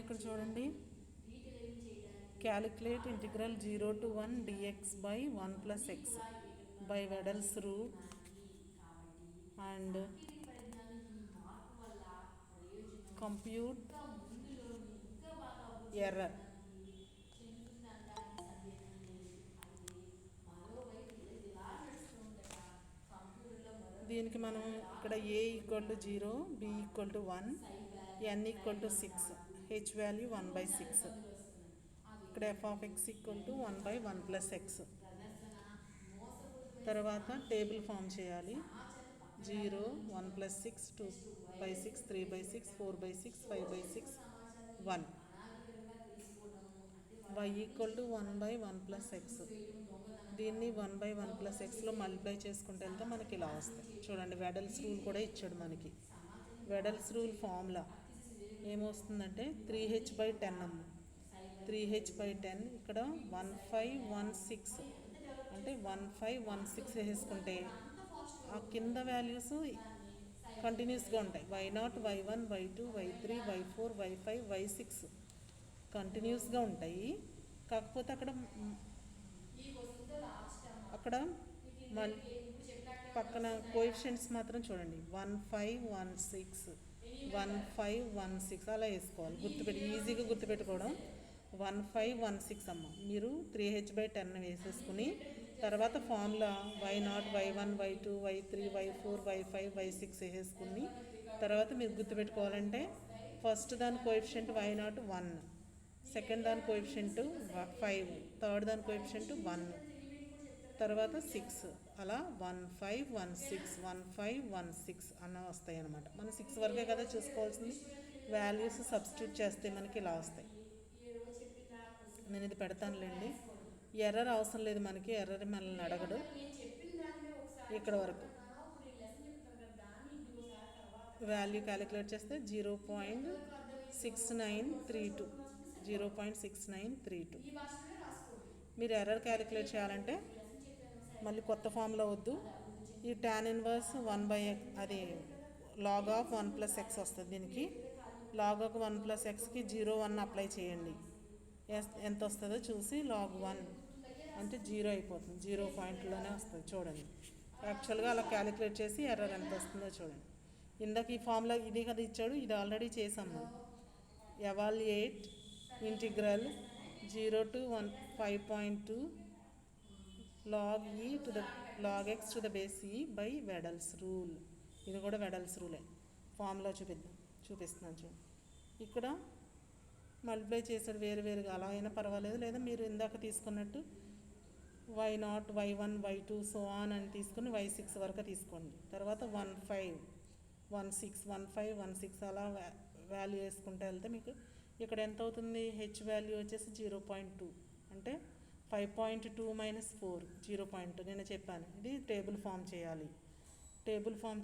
ఇక్కడ చూడండి, calculate integral 0 to 1 dx by 1 plus x by Wedel's rule and compute error. దీనికి మనం ఇక్కడ a equal to 0, b equal to 1, n equal to 6, h value 1/6. ఇక్కడ f of x equal to 1/1 plus x. తర్వాత table form చేయాలి. 0, 1 plus 6, 2/6, 3/6, 4/6, 5/6, 1. y equal to 1/1 plus x. దీన్ని 1/1 plus ఎక్స్లో multiply చేసుకుంటే వెళ్తే మనకి ఇలా వస్తాయి. చూడండి, వెడల్స్ రూల్ కూడా ఇచ్చాడు మనకి. వెడల్స్ రూల్ ఫార్ములా ఏమొస్తుందంటే 3h/10 అమ్మ. 3h/10 ఇక్కడ 1516 అంటే 1516 వేసుకుంటే ఆ కింద వాల్యూస్ కంటిన్యూస్గా ఉంటాయి. y0, y1, y2, y3, y4, y5, y6 కంటిన్యూస్గా ఉంటాయి. కాకపోతే అక్కడ పక్కన కోఎఫిషియంట్స్ మాత్రం చూడండి, 1516, 1516 అలా వేసుకోవాలి. ఈజీగా గుర్తుపెట్టుకోవడం. 1516 అమ్మ. మీరు 3h/10 వేసేసుకుని తర్వాత formula y0, y1, y2, y3, y4, y5, y6 వేసేసుకుని తర్వాత మీరు గుర్తుపెట్టుకోవాలంటే ఫస్ట్ దాని కోఎఫిషియంట్ y0 1, సెకండ్ దాని కోఎఫిషియంట్ 5, థర్డ్ దాని కోఎఫిషియంట్ 1, తర్వాత 6, అలా 1516, 1516 అన్న వస్తాయి అన్నమాట. మనం 6 వరకే కదా చూసుకోవాల్సింది. వాల్యూస్ సబ్స్టిట్యూట్ చేస్తే మనకి ఇలా వస్తాయి. నేను ఇది పెడతానులేండి. ఎర్రర్ అవసరం లేదు మనకి, ఎర్రర్ మనల్ని అడగడు. ఇక్కడ వరకు వాల్యూ క్యాలిక్యులేట్ చేస్తే 0.6932, 0.6932. మీరు ఎర్రర్ క్యాలిక్యులేట్ చేయాలంటే మళ్ళీ కొత్త ఫామ్లో వద్దు. ఈ tan ఇన్వర్స్ 1/x అది log of 1 plus x వస్తుంది. దీనికి log of 1 plus xకి 0.1 అప్లై చేయండి. ఎంత వస్తుందో చూసి log 1 అంటే 0 అయిపోతుంది. 0 పాయింట్లోనే వస్తుంది. చూడండి, యాక్చువల్గా అలా క్యాలిక్యులేట్ చేసి ఎర్రర్ ఎంత వస్తుందో చూడండి. ఇందాక ఈ ఫామ్లో ఇది కదా ఇచ్చాడు, ఇది ఆల్రెడీ చేసాం మనం. Evaluate integral 0 to 1 5.2 log e to the log x to the base e by Wedel's rule. ఇది కూడా వెడల్స్ రూలే. ఫామ్లో చూపిస్తున్నాను చూడండి. ఇక్కడ మల్టిప్లై చేసాడు వేరుగా, అలా అయినా పర్వాలేదు. లేదా మీరు ఇందాక తీసుకున్నట్టు y0, y1, y2 so on అని తీసుకుని y6 వరకు తీసుకోండి. తర్వాత 1516 అలా వాల్యూ వేసుకుంటే వెళ్తే మీకు ఇక్కడ ఎంత అవుతుంది? హెచ్ వాల్యూ వచ్చేసి 0.2 అంటే 5.2 - 4 0.2. నేను చెప్పాను ఇది టేబుల్ ఫామ్ చేయాలి. టేబుల్ ఫామ్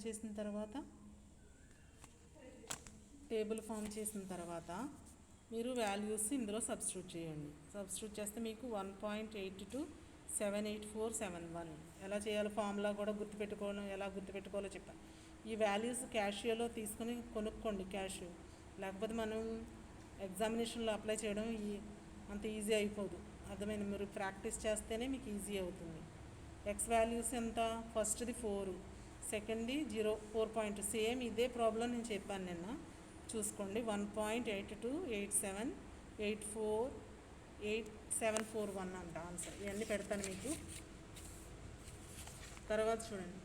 చేసిన తర్వాత మీరు వాల్యూస్ ఇందులో సబ్స్టిట్యూట్ చేయండి. సబ్స్టిట్యూట్ చేస్తే మీకు 1.82784771 ఎలా చేయాలో ఫార్ములా కూడా ఎలా గుర్తుపెట్టుకోవాలో చెప్పాను. ఈ వాల్యూస్ క్యాషియోలో తీసుకుని కొనుక్కోండి క్యాషియో. లేకపోతే మనం ఎగ్జామినేషన్లో అప్లై చేయడం అంత ఈజీ అయిపోదు. అర్థమైంది? మీరు ప్రాక్టీస్ చేస్తేనే మీకు ఈజీ అవుతుంది. ఎక్స్ వాల్యూస్ ఎంత? ఫస్ట్ది 4, సెకండ్ది 4. సేమ్ ఇదే ప్రాబ్లం నేను చెప్పాను నిన్న, చూసుకోండి. 1.828741 అంట ఆన్సర్. ఇవన్నీ పెడతాను మీకు. తర్వాత చూడండి,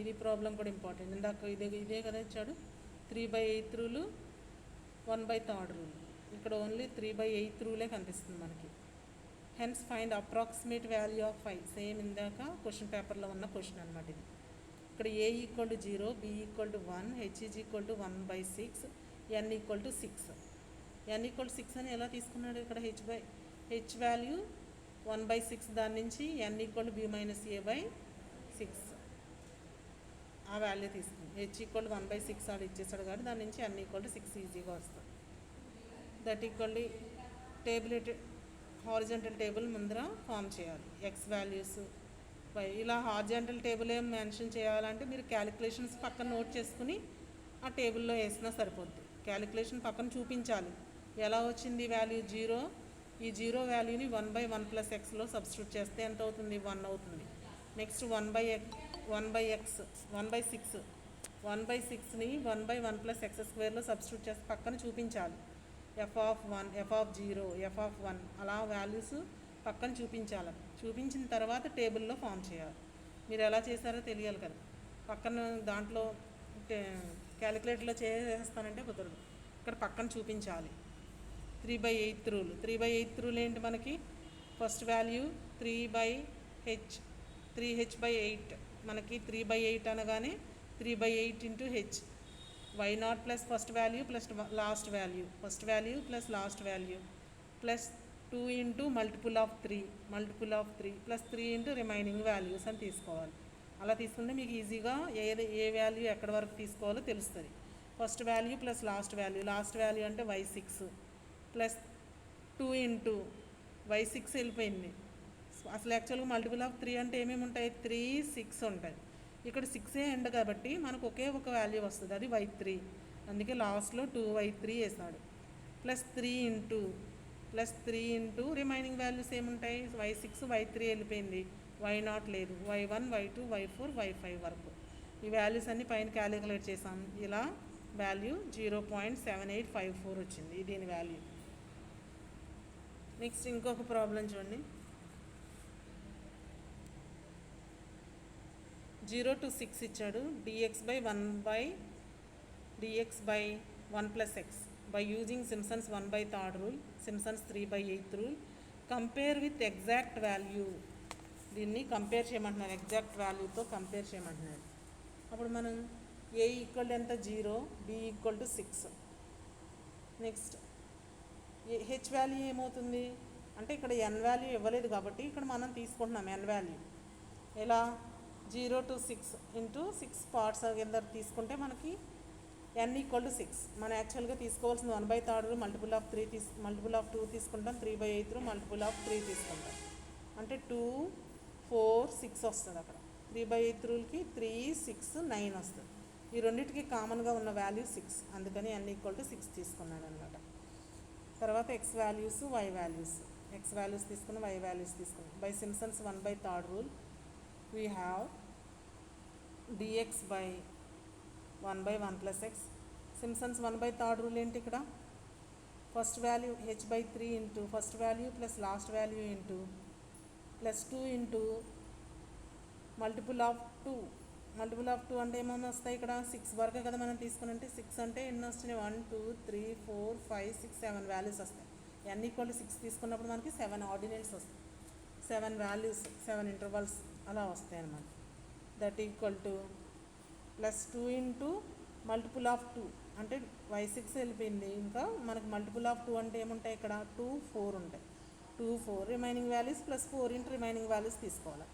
ఇది ప్రాబ్లం కూడా ఇంపార్టెంట్. ఇందాక ఇదే కదా ఇచ్చాడు. 3/8 రూలు, 1/3 రూల్. ఇక్కడ ఓన్లీ 3/8 రూలే కనిపిస్తుంది మనకి. Hence find approximate value of 5. Same ఇందాక క్వశ్చన్ పేపర్లో ఉన్న క్వశ్చన్ అనమాట ఇది. ఇక్కడ a = 0, b = 1, h = 1/6, n = 6. n = 6 అని ఎలా తీసుకున్నాడు? ఇక్కడ h వాల్యూ 1/6, దాని నుంచి n = b - a/6 ఆ వాల్యూ తీసుకుంది. h = 1/6 ఆడు ఇచ్చేసాడు కాబట్టి దాని నుంచి n = 6 ఈజీగా వస్తుంది. దట్ ఈక్వల్లీ హారిజంటల్ టేబుల్ ముందర ఫామ్ చేయాలి. ఎక్స్ వాల్యూస్ ఇలా హార్జెంటల్ టేబుల్ ఏం మెన్షన్ చేయాలంటే మీరు క్యాలిక్యులేషన్స్ పక్కన నోట్ చేసుకుని ఆ టేబుల్లో వేసినా సరిపోద్ది. క్యాలిక్యులేషన్ పక్కన చూపించాలి ఎలా వచ్చింది వాల్యూ జీరో. ఈ జీరో వాల్యూని 1/1+xలో సబ్స్టిట్యూట్ చేస్తే ఎంత అవుతుంది? 1 అవుతుంది. నెక్స్ట్ 1/6 1/6ని 1/1+x² సబ్స్టిట్యూట్ చేస్తే పక్కన చూపించాలి. f(1), f(0), f(1) అలా వాల్యూస్ పక్కన చూపించాలి. చూపించిన తర్వాత టేబుల్లో ఫామ్ చేయాలి. మీరు ఎలా చేశారో తెలియాలి కదా. పక్కన దాంట్లో క్యాలిక్యులేటర్లో చేసేస్తానంటే కుదరదు. ఇక్కడ పక్కన చూపించాలి. 3/8 రూల్. 3/8 రూల్ ఏంటి మనకి? ఫస్ట్ వాల్యూ 3h/8 మనకి 3/8 అనగానే 3/8 into H y0 plus first value plus last value, first value plus last value plus 2 into multiple of 3 plus 3 into remaining values అని తీసుకోవాలి. అలా తీసుకుంటే మీకు ఈజీగా ఏ వాల్యూ ఎక్కడి వరకు తీసుకోవాలో తెలుస్తుంది. First value plus last value అంటే y6 ప్లస్ 2 ఇంటూ y6 వెళ్ళిపోయింది. అసలు యాక్చువల్గా మల్టిపుల్ ఆఫ్ 3 అంటే ఏమేమి ఉంటాయి? 3, 6 ఉంటాయి. ఇక్కడ 6 ఎండ్ కాబట్టి మనకు ఒకే ఒక వాల్యూ వస్తుంది, అది y3. అందుకే లాస్ట్లో 2y3 వేసాడు. ప్లస్ 3 ఇంటూ రిమైనింగ్ వాల్యూస్ ఏముంటాయి? y6, y3 వెళ్ళిపోయింది, y0 లేదు, y1, y2, y4, y5 వరకు ఈ వాల్యూస్ అన్ని పైన క్యాలిక్యులేట్ చేసాం. ఇలా వాల్యూ 0.7854 వచ్చింది దీని వాల్యూ. నెక్స్ట్ ఇంకొక ప్రాబ్లం చూడండి. 0 to 6 ఇచ్చాడు. dx/1+x by using Simpson's 1/3 rule, Simpson's 3/8 rule, compare with exact value. దీన్ని కంపేర్ చేయమంటున్నారు, ఎగ్జాక్ట్ వాల్యూతో కంపేర్ చేయమంటున్నారు. అప్పుడు మనం a ఈక్వల్ ఎంత? 0, b equal to 6. Next H value ఏమవుతుంది అంటే ఇక్కడ n వాల్యూ ఇవ్వలేదు కాబట్టి ఇక్కడ మనం తీసుకుంటున్నాం n వాల్యూ. ఎలా? 0 to 6 ఇంటూ 6 పార్ట్స్ కింద తీసుకుంటే మనకి n ఈక్వల్ టు 6. మనం యాక్చువల్గా తీసుకోవాల్సింది 1/3 మల్టిపుల్ ఆఫ్ 2 తీసుకుంటాం, 3/8 మల్టిపుల్ ఆఫ్ 3 తీసుకుంటాం. అంటే 2, 4, 6 వస్తుంది అక్కడ. 3/8 రూల్కి 3, 6, 9 వస్తుంది. ఈ రెండింటికి కామన్గా ఉన్న వాల్యూ 6, అందుకని n ఈక్వల్ టు 6 తీసుకున్నాను అనమాట. తర్వాత x values, y values. X values తీసుకుని వై వాల్యూస్ తీసుకున్నాం. By Simpson's 1/3 rule we have dx/1/1+x. Simpsons 1/3 rule ఏంటి ఇక్కడ? First value h/3 into first value plus last value into plus 2 into multiple of 2 అంటే ఏమన్నా వస్తాయి ఇక్కడ? 6 వరకు కదా మనం తీసుకుని. 6 అంటే ఎన్ని వస్తున్నాయి? 1, 2, 3, 4, 5, 6, 7 వాల్యూస్ వస్తాయి. n ఈక్వల్ టు 6 తీసుకున్నప్పుడు మనకి 7 ఆర్డినల్స్ వస్తాయి. 7 వాల్యూస్, 7 ఇంటర్వల్స్ అలా వస్తాయి అన్నమాట. That equal to plus 2 into multiple of 2 అంటే y6 వెళ్ళిపోయింది. ఇంకా మనకి మల్టిపుల్ ఆఫ్ 2 అంటే ఏముంటాయి ఇక్కడ? 2, 4 ఉంటాయి. 2, 4 remaining values plus 4 into remaining values తీసుకోవాలి.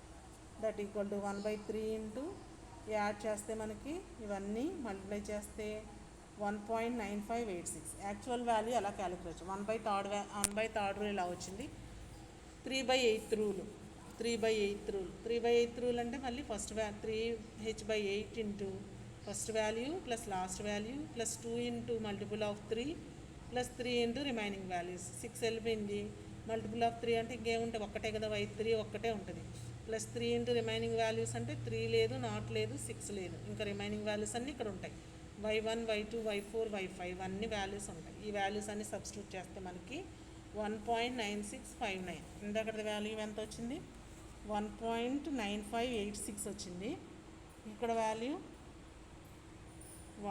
That equal to 1/3 into add చేస్తే మనకి ఇవన్నీ మల్టిప్లై చేస్తే 1.9586. యాక్చువల్ వాల్యూ అలా క్యాలిక్యులేట్. 1/3 ఇలా వచ్చింది. 3/8 రూల్. 3/8 రూల్ అంటే మళ్ళీ first 3h/8 into first value plus last value plus 2 into multiple of 3 plus 3 into remaining values. 6 వెళ్ళిపోయింది. మల్టిపుల్ ఆఫ్ 3 అంటే ఇంకేముంటుంది? ఒక్కటే కదా, y3 ఒక్కటే ఉంటుంది. ప్లస్ 3 ఇంటూ రిమైనింగ్ వాల్యూస్ అంటే 3 లేదు, 0 లేదు, 6 లేదు. ఇంకా రిమైనింగ్ వాల్యూస్ అన్నీ ఇక్కడ ఉంటాయి. y1, y2, y4, y5 అన్ని వాల్యూస్ ఉంటాయి. ఈ వాల్యూస్ అన్ని సబ్స్టిట్యూట్ చేస్తే మనకి 1.9659. ఇందాకటి వాల్యూ ఎంత వచ్చింది? 1.9586 వచ్చింది. ఇక్కడ వాల్యూ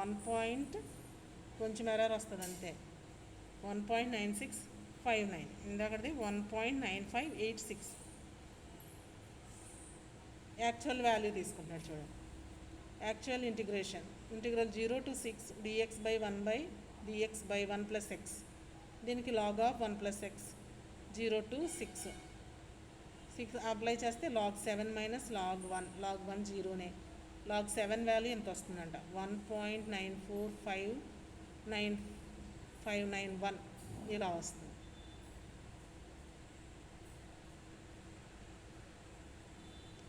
1. కొంచెం ఎర్రర్ వస్తుంది అంతే. 1.9659. ఇందాకది 1.9586. యాక్చువల్ వాల్యూ తీసుకుంటున్నాడు చూడండి. Actual integration 0 to 6 dx/1+x. దీనికి log of 1+x. 0 to 6 apply చేస్తే log 7 minus log 1. log 1 జీరోనే. log 7 value ఎంత వస్తుందంట? 1.945991 ఇలా వస్తుంది.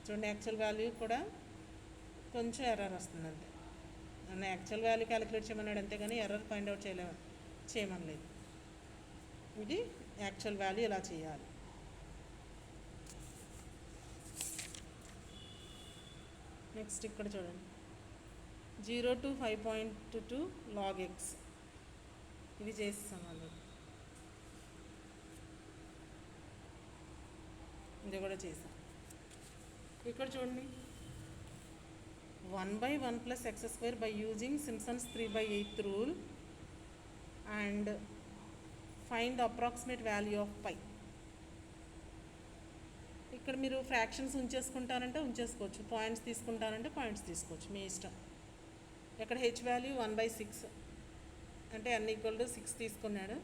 చూడండి యాక్చువల్ వాల్యూ కూడా కొంచెం ఎర్రర్ వస్తుంది అంతే. నన్ను యాక్చువల్ వాల్యూ క్యాలిక్యులేట్ చేయమన్నాడు అంతేగాని ఎర్రర్ ఫైండ్ అవుట్ చేయమనలేదు. ఇది యాక్చువల్ వాల్యూ ఇలా చేయాలి. నెక్స్ట్ ఇక్కడ చూడండి 0 to 5.2 log x ఇవి చేస్తాం ఆల్రెడీ. ఇది కూడా చేసాం. ఇక్కడ చూడండి 1/1 plus x square by using Simpson's 3/8 rule and find the approximate value of pi. ఇక్కడ మీరు ఫ్రాక్షన్స్ ఉంచేసుకుంటారంటే ఉంచేసుకోవచ్చు, పాయింట్స్ తీసుకుంటారంటే పాయింట్స్ తీసుకోవచ్చు, మీ ఇష్టం. ఇక్కడ హెచ్ వాల్యూ 1/6 అంటే n = 6 తీసుకున్నాడు,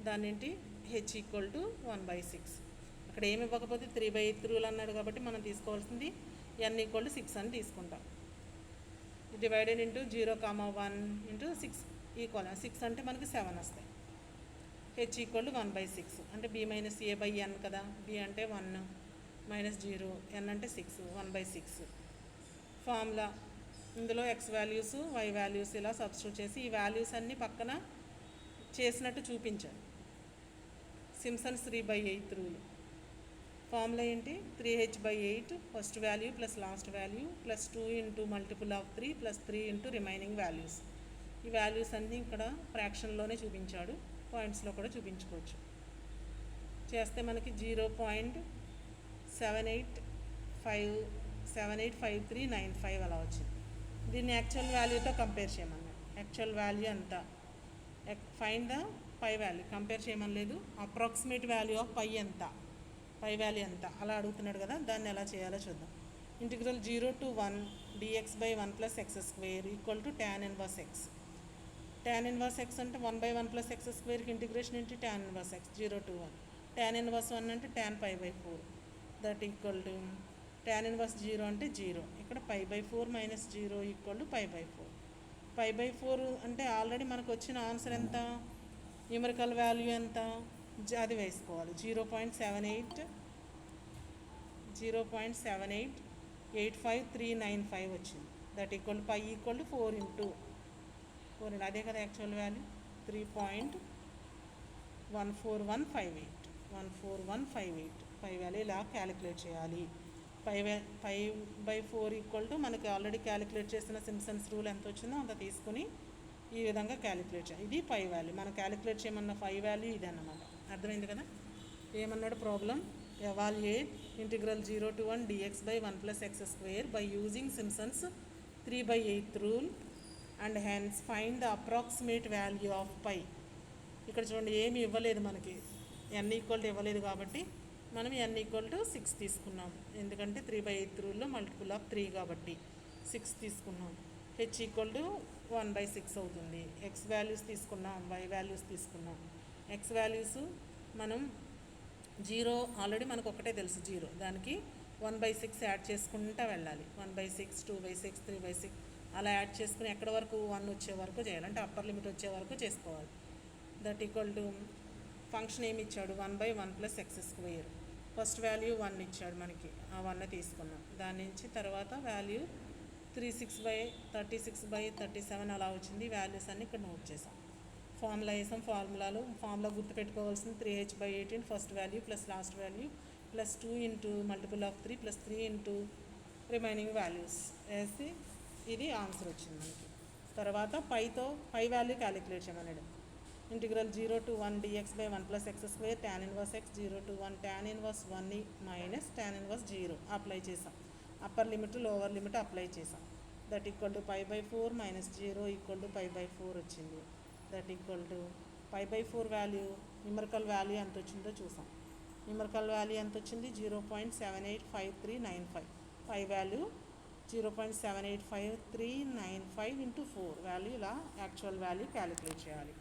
దాన్నింటి హెచ్ = 1/6. అక్కడ ఏమి ఇవ్వకపోతే 3/8 రూల్ అన్నాడు కాబట్టి మనం తీసుకోవాల్సింది n = 6 అని తీసుకుంటాం. డివైడెడ్ ఇంటూ 0, 1 ఇంటూ 6 ఈక్వల్ 6 అంటే మనకి 7 వస్తాయి. హెచ్ = 1/6 అంటే b-a/n కదా, b అంటే 1 -0 n అంటే 6 1/6. ఫార్ములా ఇందులో x వాల్యూస్ y వాల్యూస్ ఇలా సబ్స్టిట్యూట్ చేసి ఈ వాల్యూస్ అన్నీ పక్కన చేసినట్టు చూపించాను. సింప్సన్స్ 3/8 రూల్ ఫార్ములా ఏంటి? 3h/8 first value plus last value plus 2 into multiple of 3 plus 3 into remaining values. ఈ వాల్యూస్ అన్నీ ఇక్కడ ఫ్రాక్షన్లోనే చూపించాడు, పాయింట్స్లో కూడా చూపించుకోవచ్చు. చేస్తే మనకి 0.785395 అలా వచ్చింది. దీన్ని యాక్చువల్ వాల్యూతో కంపేర్ చేయమన్నాడు. యాక్చువల్ వాల్యూ అంతా find the pi value compare చేయమనలేదు. అప్రాక్సిమేట్ వాల్యూ ఆఫ్ పై ఎంత, పై వాల్యూ ఎంత అలా అడుగుతున్నాడు కదా, దాన్ని ఎలా చేయాలో చూద్దాం. Integral 0 to 1 dx/1 plus x square equal to tan inverse x. tan inverse x అంటే 1/1 plus x squareకి ఇంటిగ్రేషన్ ఏంటి? tan inverse x 0 to 1. tan inverse 1 అంటే tan pi/4 that equal to tan inverse 0 అంటే 0. ఇక్కడ pi/4 minus 0 equal to pi/4. pi/4 అంటే already మనకు వచ్చిన answer ఎంత, numerical value ఎంత అది వేసుకోవాలి. 0.78395 వచ్చింది. That equal pi equal to 4 into 4 అదే కదా యాక్చువల్ వాల్యూ 3.14158 పై వాల్యూ ఇలా క్యాలిక్యులేట్ చేయాలి. pi/4 ఈక్వల్ టు మనకి ఆల్రెడీ క్యాలిక్యులేట్ చేసిన సింప్సన్స్ రూల్ ఎంత వచ్చిందో అంత తీసుకుని ఈ విధంగా క్యాలిక్యులేట్ చేయాలి. ఇది పై వాల్యూ మనం క్యాలిక్యులేట్ చేయమన్న పై వాల్యూ ఇది అన్నమాట. అర్థమైంది కదా. ఏమన్నాడు problem? Evaluate integral 0 to 1 dx/1 plus x square by using Simpson's 3/8 rule and hence find the approximate value of pi. ఇక్కడ చూడండి ఏమి ఇవ్వలేదు మనకి, n = ఇవ్వలేదు కాబట్టి మనం n = 6 తీసుకున్నాం. ఎందుకంటే 3/8 రూల్లో మల్టిపుల్ ఆఫ్ 3 కాబట్టి 6 తీసుకున్నాం. h = 1/6 అవుతుంది. x వాల్యూస్ తీసుకున్నాం, y వాల్యూస్ తీసుకున్నాం. x వాల్యూస్ మనం 0 ఆల్రెడీ మనకు ఒకటే తెలుసు 0, దానికి 1/6 యాడ్ చేసుకుంటూ వెళ్ళాలి. 1/6 2/6 3/6 అలా యాడ్ చేసుకుని ఎక్కడ వరకు 1 వచ్చే వరకు చేయాలి, అంటే అప్పర్ లిమిట్ వచ్చే వరకు చేసుకోవాలి. దట్ ఈక్వల్ టు ఫంక్షన్ ఏమి ఇచ్చాడు? 1/1 plus x square. First value 1 ఇచ్చాడు మనకి, ఆ 1 తీసుకున్నాం. దాని నుంచి తర్వాత వాల్యూ 36/37 అలా వచ్చింది. వాల్యూస్ అన్నీ ఇక్కడ నోట్ చేసాం. ఫార్ములా వేసాం. ఫార్ములా గుర్తుపెట్టుకోవాల్సింది 3h/18 first value plus last value plus 2 into multiple of 3 plus 3 into remaining values వేసి ఇది ఆన్సర్ వచ్చింది మనకి. తర్వాత పై వాల్యూ క్యాలిక్యులేట్ చేయమన్నాడు. Integral 0 to 1 dx/1 plus x square tan inverse x 0 to 1 tan inverse 1 minus tan inverse 0 apply చేసాం. Upper limit lower limit apply చేసాం. That equal to pi/4 minus 0 equal to pi/4 వచ్చింది. That equal to pi/4 value numerical value ఎంత వచ్చిందో చూసాం. Numerical value ఎంత వచ్చింది? 0.785395. Pi value 0.785395 into 4 value ఇలా actual value calculate చేయాలి.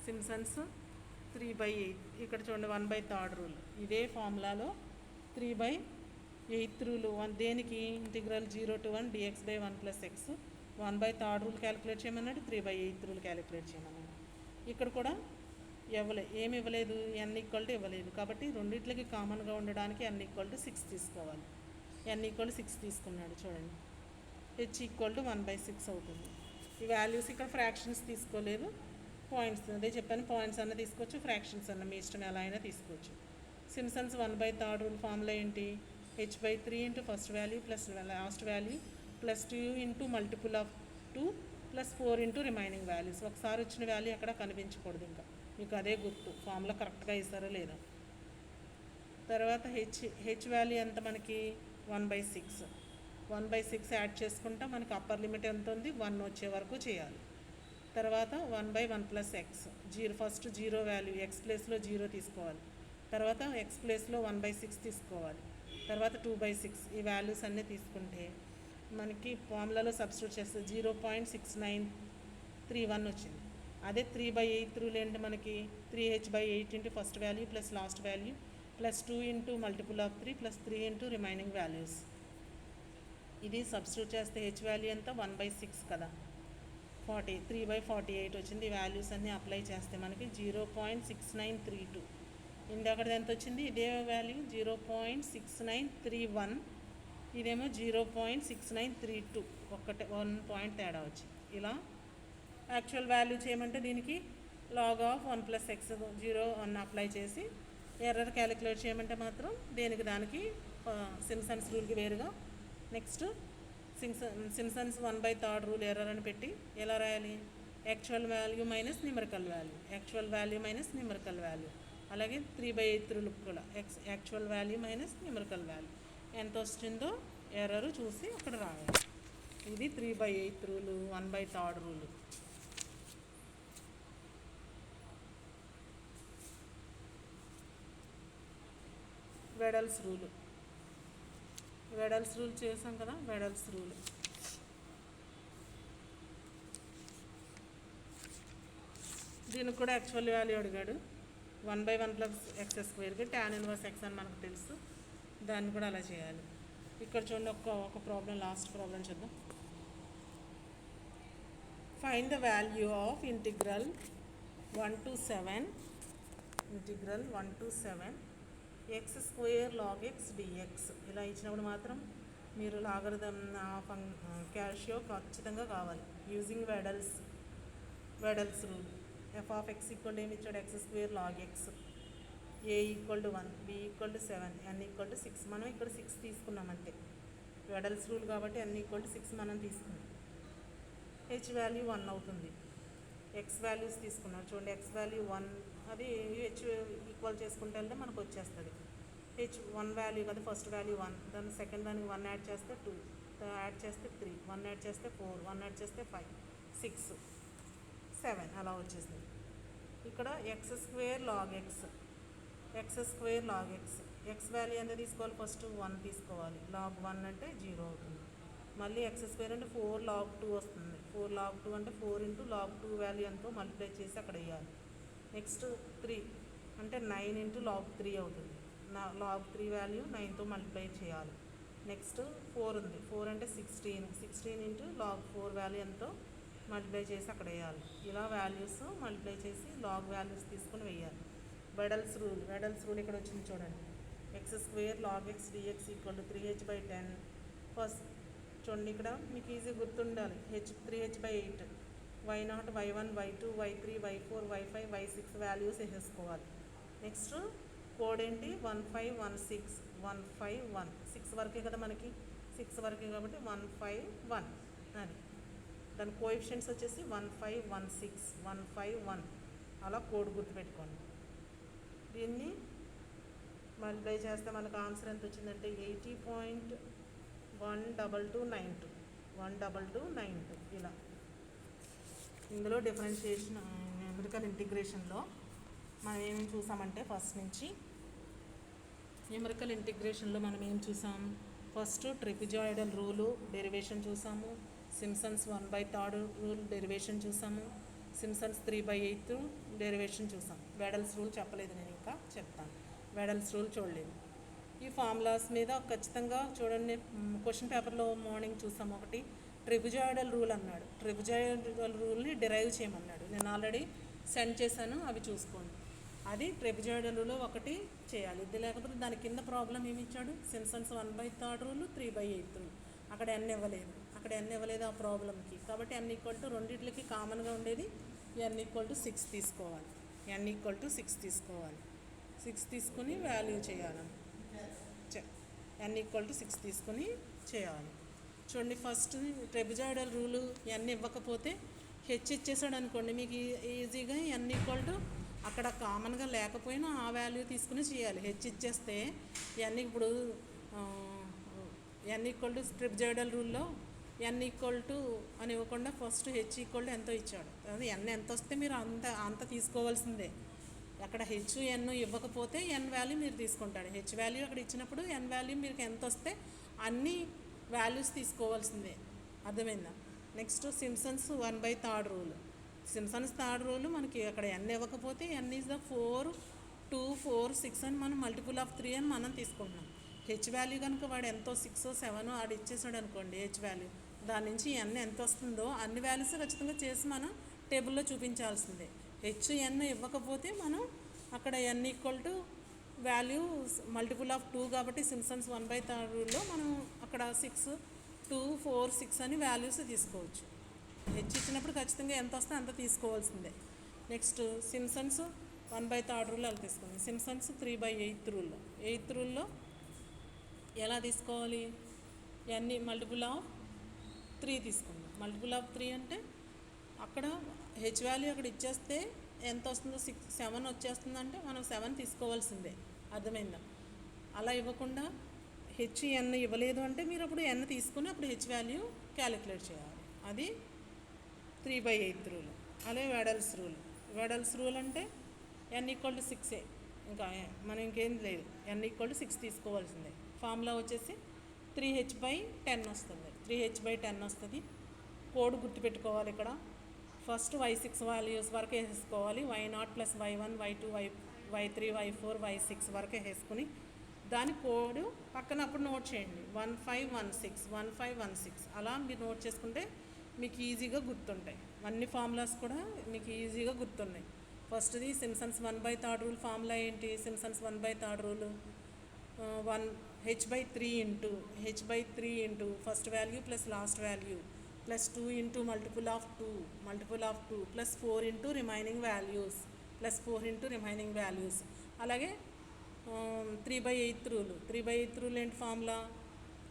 సింప్సన్స్ 3/8 ఇక్కడ చూడండి 1/3 రూల్. ఇదే ఫార్ములాలో 3/8 రూల్ దేనికి? Integral 0 to 1 dx/1 plus x 1/3 rule calculate చేయమన్నాడు, 3/8 రూల్ క్యాలిక్యులేట్ చేయమన్నాడు. ఇక్కడ కూడా ఏమి ఇవ్వలేదు, n ఈక్వల్ టు ఇవ్వలేదు. కాబట్టి రెండిట్లకి కామన్గా ఉండడానికి n ఈక్వల్ టు 6 తీసుకోవాలి. n ఈక్వల్ టు 6 తీసుకున్నాడు చూడండి. h ఈక్వల్ టు 1/6 అవుతుంది. ఈ వాల్యూస్ ఇక్కడ ఫ్రాక్షన్స్ తీసుకోలేదు, పాయింట్స్ అదే చెప్పాను, పాయింట్స్ అన్న తీసుకోవచ్చు, ఫ్రాక్షన్స్ అన్న మీ ఇష్టం ఎలా అయినా తీసుకోవచ్చు. సింప్సన్స్ 1/3 రూల్ ఫార్ములా ఏంటి? h/3 into first value plus last value plus 2 into multiple of 2 plus 4 into remaining values. ఒకసారి వచ్చిన వాల్యూ అక్కడ కనిపించకూడదు, ఇంకా మీకు అదే గుర్తు, ఫార్ములా కరెక్ట్గా ఇస్తారో లేదా. తర్వాత హెచ్ వాల్యూ ఎంత మనకి? 1/6. 1/6 యాడ్ చేసుకుంటా మనకి అప్పర్ లిమిట్ ఎంత ఉంది? 1 వచ్చే వరకు చేయాలి. తర్వాత 1/1 plus X, first 0 value X ప్లేస్లో 0 తీసుకోవాలి. తర్వాత ఎక్స్ ప్లేస్లో 1/6 తీసుకోవాలి. తర్వాత 2/6. ఈ వాల్యూస్ అన్నీ తీసుకుంటే మనకి ఫార్ములాలో సబ్స్టిట్యూట్ చేస్తే 0.6931 వచ్చింది. అదే 3/8 రూల్ ఏంటి మనకి? 3h/8 into first value plus last value plus 2 into multiple of 3 plus 3 into remaining values. ఇది సబ్స్టిట్యూట్ చేస్తే హెచ్ వాల్యూ ఎంత? 1/6 కదా, 3/48 వచ్చింది. ఈ వాల్యూస్ అన్నీ అప్లై చేస్తే మనకి 0.6932. ఇందాకది ఎంత వచ్చింది? ఇదే వాల్యూ 0.6931, ఇదేమో 0.6932, 1 పాయింట్ తేడా వచ్చింది. ఇలా యాక్చువల్ వాల్యూ చేయమంటే దీనికి log of 1 + x 0 అప్లై చేసి, ఎర్రర్ క్యాలిక్యులేట్ చేయమంటే మాత్రం దేనికి దానికి సింప్సన్స్ రూల్కి వేరుగా. నెక్స్ట్ సింప్సన్స్ 1/3 రూల్ ఎర్రర్ అని పెట్టి ఎలా రాయాలి? Actual value minus numerical value, actual value minus numerical value. అలాగే 3/8 రూల్ కూడా actual value minus numerical value ఎంత వచ్చిందో ఎర్రర్ చూసి అక్కడ రాయాలి. ఇది 3/8 rule, 1/3 rule. Weddle's rule, Weddle's rule చేసాం కదా, వెడల్స్ రూల్. దీనికి కూడా యాక్చువల్ వాల్యూ అడిగాడు. 1/1 plus x² tan inverse x అని మనకు తెలుసు, దాన్ని కూడా అలా చేయాలి. ఇక్కడ చూడండి, ఒక ప్రాబ్లం, లాస్ట్ ప్రాబ్లం చూద్దాం. Find the value of integral 1 to 7 x² log x dx. ఇలా ఇచ్చినప్పుడు మాత్రం మీరు లాగరిథం క్యాషియో ఖచ్చితంగా కావాలి. Using Weddle's rule. f of x equal ఏమి ఇచ్చాడు? x² log x. a equal to 1, b equal to 7, n equal to 6. మనం ఇక్కడ 6 తీసుకున్నాం అంతే, వెడల్స్ రూల్ కాబట్టి n ఈక్వల్ టు 6 మనం తీసుకున్నాం. h వాల్యూ 1 అవుతుంది. x వాల్యూస్ తీసుకున్నాం చూడండి, x వాల్యూ 1, అది h ఈక్వల్ చేసుకుంటే వెళ్తే మనకు వచ్చేస్తుంది. h 1 వాల్యూ కదా, ఫస్ట్ వాల్యూ 1, దాని సెకండ్ దానికి 1 యాడ్ చేస్తే 2, యాడ్ చేస్తే 3, 1 యాడ్ చేస్తే 4, 1 యాడ్ చేస్తే 5, 6, 7 అలా వచ్చేసింది. ఇక్కడ x² log x, x value ఎంత తీసుకోవాలి? ఫస్ట్ 1 తీసుకోవాలి. log 1 అంటే 0 అవుతుంది. మళ్ళీ x² అంటే 4 log 2 వస్తుంది. 4 log 2 అంటే 4 ఇంటూ log 2 వాల్యూ ఎంతో మల్టిప్లై చేసి అక్కడ వేయాలి. నెక్స్ట్ 3 అంటే 9 ఇంటూ log 3 అవుతుంది. log 3 వాల్యూ 9తో మల్టిప్లై చేయాలి. నెక్స్ట్ 4 ఉంది, 4 అంటే 16 ఇంటూ log 4 వాల్యూ ఎంతో మల్టిప్లై చేసి అక్కడ వేయాలి. ఇలా వాల్యూస్ మల్టిప్లై చేసి లాగ్ వాల్యూస్ తీసుకొని వేయాలి. వెడల్స్ రూల్ ఇక్కడ వచ్చింది చూడండి. x² log x dx equal to 3h/10. First చూడండి, ఇక్కడ మీకు ఈజీ గుర్తుండాలి. 3h/8, y0, y1, y2, y3, y4, y5, y6 values వేసేసుకోవాలి. నెక్స్ట్ కోడ్ ఏంటి? 1516 6 వరకే కదా మనకి, 6 వరకే కాబట్టి 151 అని. దాని కోఎఫిషియెంట్స్ వచ్చేసి 1516, 151 అలా కోడ్ గుర్తుపెట్టుకోండి. దీన్ని మల్టిప్లై చేస్తే మనకు ఆన్సర్ ఎంత వచ్చిందంటే 80.12292 ఇలా. ఇందులో డిఫరెన్షియేషన్ న్యూమరికల్ ఇంటిగ్రేషన్లో మనం ఏమేమి చూసామంటే, ఫస్ట్ నుంచి న్యూమరికల్ ఇంటిగ్రేషన్లో మనం ఏం చూసాం? ఫస్ట్ ట్రెపిజాయిడల్ రూలు డెరివేషన్ చూసాము, సింప్సన్స్ 1/3 రూల్ డెరివేషన్ చూసాము, సింప్సన్స్ 3/8 డెరివేషన్ చూసాం. వెడల్స్ రూల్ చెప్పలేదు, నేను ఇంకా చెప్తాను. వెడల్స్ రూల్ చూడలేదు. ఈ ఫార్ములాస్ మీద ఖచ్చితంగా చూడండి, క్వశ్చన్ పేపర్లో మార్నింగ్ చూసాం. ఒకటి ట్రెపిజాయిడల్ రూల్ అన్నాడు, ట్రెపిజాయిడల్ రూల్ని డిరైవ్ చేయమన్నాడు. నేను ఆల్రెడీ సెండ్ చేశాను, అవి చూసుకోండి. అది ట్రెపిజాయిడల్ రూల్ ఒకటి చేయాలి. ఇది లేకపోతే దాని కింద ప్రాబ్లం ఏమి ఇచ్చాడు, సింప్సన్స్ 1/3 రూల్ 3/8 రూల్. అక్కడ ఎన్ ఇవ్వలేదు ఆ ప్రాబ్లంకి. కాబట్టి n ఈక్వల్ టు రెండింటికి కామన్గా ఉండేది n ఈక్వల్ టు 6 తీసుకోవాలి. సిక్స్ తీసుకుని వాల్యూ చేయాలి. n ఈక్వల్ టు 6 తీసుకుని చేయాలి. చూడండి, ఫస్ట్ ట్రెపిజాయిడల్ రూలు n ఇవ్వకపోతే హెచ్ ఇచ్చేసాడు అనుకోండి, మీకు ఈజీగా n ఈక్వల్ టు అక్కడ కామన్గా లేకపోయినా ఆ వాల్యూ తీసుకుని చేయాలి. హెచ్ ఇచ్చేస్తే n ఇప్పుడు n ఈక్వల్ టు ట్రెపిజాయిడల్ రూల్లో n ఈక్వల్ టు అని ఇవ్వకుండా ఫస్ట్ హెచ్ ఈక్వల్ టు ఎంతో ఇచ్చాడు. అది n ఎంత వస్తే మీరు అంత తీసుకోవాల్సిందే. అక్కడ హెచ్ ఎన్ ఇవ్వకపోతే ఎన్ వాల్యూ మీరు తీసుకుంటాడు. హెచ్ వాల్యూ అక్కడ ఇచ్చినప్పుడు ఎన్ వాల్యూ మీకు ఎంత వస్తే అన్ని వాల్యూస్ తీసుకోవాల్సిందే. అర్థమైందా? Next Simpson's 1/3 rule. Simpson's third rule మనకి అక్కడ ఎన్ ఇవ్వకపోతే ఎన్ ఈజ్ ద 4, 2, 4, 6 అని మనం మల్టిపుల్ ఆఫ్ 3 అని మనం తీసుకుంటున్నాం. హెచ్ వాల్యూ కనుక వాడు ఎంతో 6, 7 ఆడు ఇచ్చేసాడు అనుకోండి హెచ్ వాల్యూ, దాని నుంచి ఎన్ ఎంత వస్తుందో అన్ని వాల్యూస్ ఖచ్చితంగా చేసి మనం టేబుల్లో చూపించాల్సిందే. హెచ్ ఎన్ ఇవ్వకపోతే మనం అక్కడ n equal to value multiple of 2 కాబట్టి సింప్సన్స్ 1/3 రూల్లో మనం అక్కడ 6, 2, 4, 6 అని వాల్యూస్ తీసుకోవచ్చు. హెచ్ ఇచ్చినప్పుడు ఖచ్చితంగా ఎంత వస్తే అంత తీసుకోవాల్సిందే. నెక్స్ట్ సింప్సన్స్ 1/3 రూల్ అలా తీసుకుందాం. సింప్సన్స్ 3/8 రూల్లో, 8th రూల్లో ఎలా తీసుకోవాలి, ఎన్ని మల్టిపుల్ ఆఫ్ 3 తీసుకుందాం. మల్టిపుల్ ఆఫ్ 3 అంటే అక్కడ హెచ్ వాల్యూ అక్కడ ఇచ్చేస్తే ఎంత వస్తుందో 6, 7 వచ్చేస్తుందంటే మనం 7 తీసుకోవాల్సిందే. అర్థమైందా? అలా ఇవ్వకుండా హెచ్ ఎన్ ఇవ్వలేదు అంటే మీరు అప్పుడు ఎన్ తీసుకుని అప్పుడు హెచ్ వాల్యూ క్యాలిక్యులేట్ చేయాలి. అది 3/8 రూల్. అలాగే వెడల్స్ రూల్ అంటే ఎన్ ఈక్వల్ టు 6. ఇంకా మనం ఇంకేం లేదు, ఎన్ ఈక్వల్ టు 6 తీసుకోవాల్సిందే. ఫార్ములా వచ్చేసి 3h/10 వస్తుంది. 3h/10 వస్తుంది. కోడ్ గుర్తుపెట్టుకోవాలి. ఇక్కడ ఫస్ట్ y6 వాల్యూస్ వరకు వేసుకోవాలి. y0 plus y1, y2, y3, y4, y6 వరకు వేసుకుని దాని కోడ్ పక్కన అప్పుడు నోట్ చేయండి. 1516 అలా మీరు నోట్ చేసుకుంటే మీకు ఈజీగా గుర్తుంటాయి. అన్ని ఫార్ములాస్ కూడా మీకు ఈజీగా గుర్తున్నాయి. ఫస్ట్ది సింప్సన్స్ 1/3 రూల్ ఫార్ములా ఏంటి? Simpson's 1/3 rule 1h/3 into first value plus last value plus 2 into multiple of 2 plus 4 into remaining values అలాగే 3/8 రూల్ ఏంటి formula?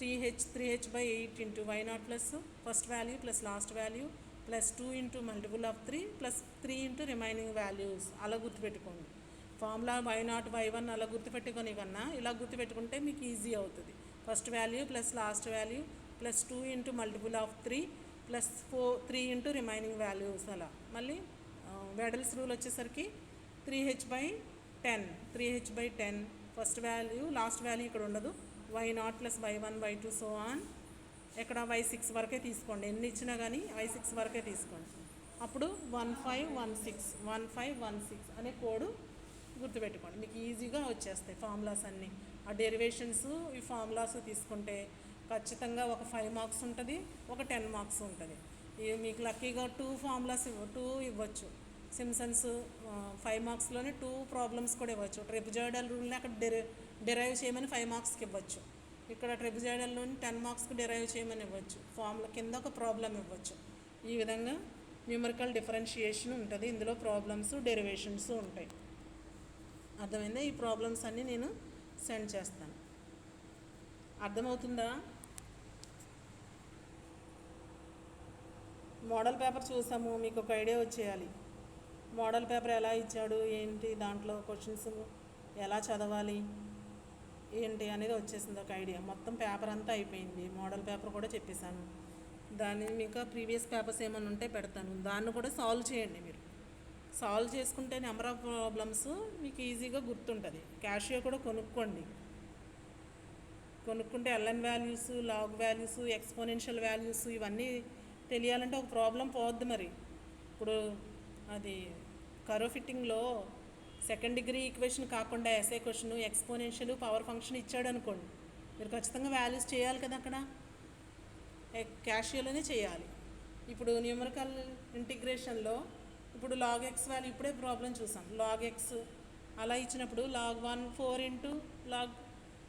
3h/8 into y0 plus first value plus last value plus 2 into multiple of 3 plus 3 into remaining values. అలా గుర్తుపెట్టుకోండి. Formula y0, y1 అలా గుర్తుపెట్టుకొని కన్నా ఇలా గుర్తుపెట్టుకుంటే మీకు ఈజీ అవుతుంది. First value plus last value plus 2 into multiple of 3 plus 3 into remaining values. అలా మళ్ళీ వెడల్స్ రూల్ వచ్చేసరికి 3h/10 first value last value ఇక్కడ ఉండదు. y0 plus y1, y2 so on. ఇక్కడ y6 వరకే తీసుకోండి. ఎన్ని ఇచ్చినా కానీ y6 వరకే తీసుకోండి. అప్పుడు 1516 అనే కోడ్ గుర్తుపెట్టుకోండి. మీకు ఈజీగా వచ్చేస్తాయి ఫార్ములాస్ అన్నీ. ఆ డెరివేషన్స్ ఈ ఫార్ములాస్ తీసుకుంటే ఖచ్చితంగా ఒక 5 మార్క్స్ ఉంటుంది, ఒక 10 మార్క్స్ ఉంటుంది. మీకు లక్కీగా 2 ఫార్ములాస్ 2 ఇవ్వచ్చు. సింప్సన్స్ 5 మార్క్స్లోనే 2 ప్రాబ్లమ్స్ కూడా ఇవ్వచ్చు. ట్రెపిజాయిడల్ రూల్ని అక్కడ డెరైవ్ చేయమని 5 మార్క్స్కి ఇవ్వచ్చు. ఇక్కడ ట్రెపిజాయిడల్లోని 10 మార్క్స్కి డెరైవ్ చేయమని ఇవ్వచ్చు. ఫార్ములా కింద ఒక ప్రాబ్లం ఇవ్వచ్చు. ఈ విధంగా న్యూమరికల్ డిఫరెన్షియేషన్ ఉంటుంది. ఇందులో ప్రాబ్లమ్స్ డెరివేషన్స్ ఉంటాయి. అర్థమైందా? ఈ ప్రాబ్లమ్స్ అన్నీ నేను సెండ్ చేస్తాను. అర్థమవుతుందా? మోడల్ పేపర్ చూసాము, మీకు ఒక ఐడియా వచ్చేయాలి. మోడల్ పేపర్ ఎలా ఇచ్చాడు ఏంటి, దాంట్లో క్వశ్చన్స్ ఎలా చదవాలి ఏంటి అనేది వచ్చేసింది ఒక ఐడియా. మొత్తం పేపర్ అంతా అయిపోయింది. మోడల్ పేపర్ కూడా చెప్పేశాను. దాన్ని మీకు ప్రీవియస్ పేపర్స్ ఏమైనా ఉంటే పెడతాను. దాన్ని కూడా సాల్వ్ చేయండి. మీరు సాల్వ్ చేసుకుంటే నెంబర్ ఆఫ్ ప్రాబ్లమ్స్ మీకు ఈజీగా గుర్తుంటుంది. క్యాషియో కూడా కొనుక్కుంటే LN values, log values, exponential values ఇవన్నీ తెలియాలంటే ఒక ప్రాబ్లం పోవద్దు. మరి ఇప్పుడు అది కరో ఫిట్టింగ్లో సెకండ్ డిగ్రీ ఈక్వేషన్ కాకుండా SA question exponential power function ఇచ్చాడు అనుకోండి, మీరు ఖచ్చితంగా వాల్యూస్ చేయాలి కదా. అక్కడ క్యాషియోలోనే చేయాలి. ఇప్పుడు న్యూమరికల్ ఇంటిగ్రేషన్లో ఇప్పుడు లాగ్ ఎక్స్ వాల్యూ ఇప్పుడే ప్రాబ్లం చూసాం. లాగ్ ఎక్స్ అలా ఇచ్చినప్పుడు log 1 4 into log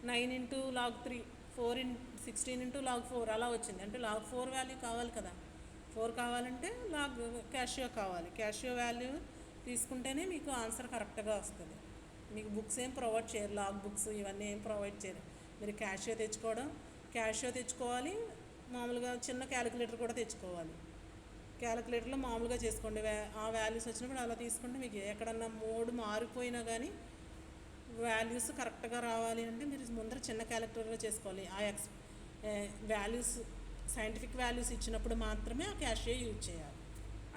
9 into log 3 16 into log 4 అలా వచ్చింది. అంటే లాగ్ 4 వాల్యూ కావాలి కదా. 4 కావాలంటే లాగ్ క్యాషియో కావాలి. క్యాషియో వాల్యూ తీసుకుంటేనే మీకు ఆన్సర్ కరెక్ట్గా వస్తుంది. మీకు బుక్స్ ఏం ప్రొవైడ్ చేయరు, లాగ్ బుక్స్ ఇవన్నీ ఏం ప్రొవైడ్ చేయరు. మీరు క్యాషియో తెచ్చుకోవాలి. మామూలుగా చిన్న క్యాలిక్యులేటర్ కూడా తెచ్చుకోవాలి. క్యాలిక్యులేటర్లో మామూలుగా చేసుకోండి. ఆ వాల్యూస్ వచ్చినప్పుడు అలా తీసుకుంటే మీకు ఎక్కడన్నా మోడ్ మారిపోయినా కానీ వాల్యూస్ కరెక్ట్గా రావాలి అంటే మీరు ముందర చిన్న క్యాలిక్యులేటర్లో చేసుకోవాలి. వాల్యూస్ సైంటిఫిక్ వాల్యూస్ ఇచ్చినప్పుడు మాత్రమే ఆ క్యాషియో యూజ్ చేయాలి.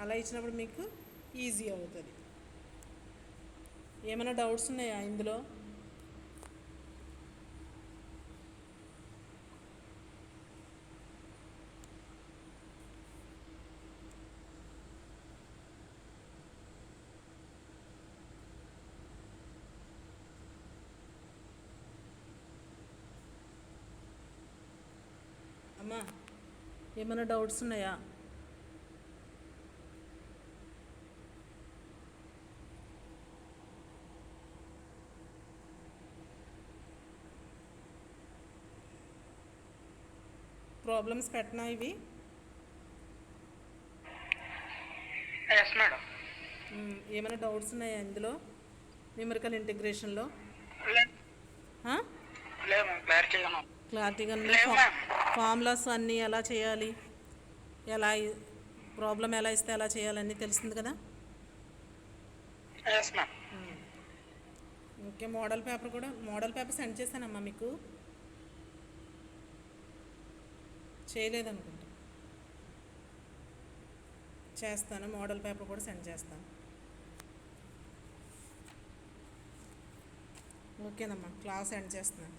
అలా ఇచ్చినప్పుడు మీకు ఈజీ అవుతుంది. ఏమైనా డౌట్స్ ఉన్నాయా ఇందులో? అమ్మా ఏమైనా డౌట్స్ ఉన్నాయా? ప్రాబ్లమ్స్ పెట్టినా ఇవి? Yes madam. ఏమైనా డౌట్స్ ఉన్నాయా ఇందులో న్యూమరికల్ ఇంటిగ్రేషన్లో? లేవు మ్యామ్, క్లారిటీగా లేవు మ్యామ్. ఫార్ములాస్ అన్నీ ఎలా చేయాలి, ఎలా ప్రాబ్లం ఎలా ఇస్తే ఎలా చేయాలన్నీ తెలిసింది కదా. Yes ma'am. Okay, model paper send చేశానమ్మా మీకు. చేయలేదనుకుంటా. చేస్తాను, మోడల్ పేపర్ కూడా సెండ్ చేస్తాను. ఓకేనమ్మా, క్లాస్ ఎండ్ చేస్తున్నాను.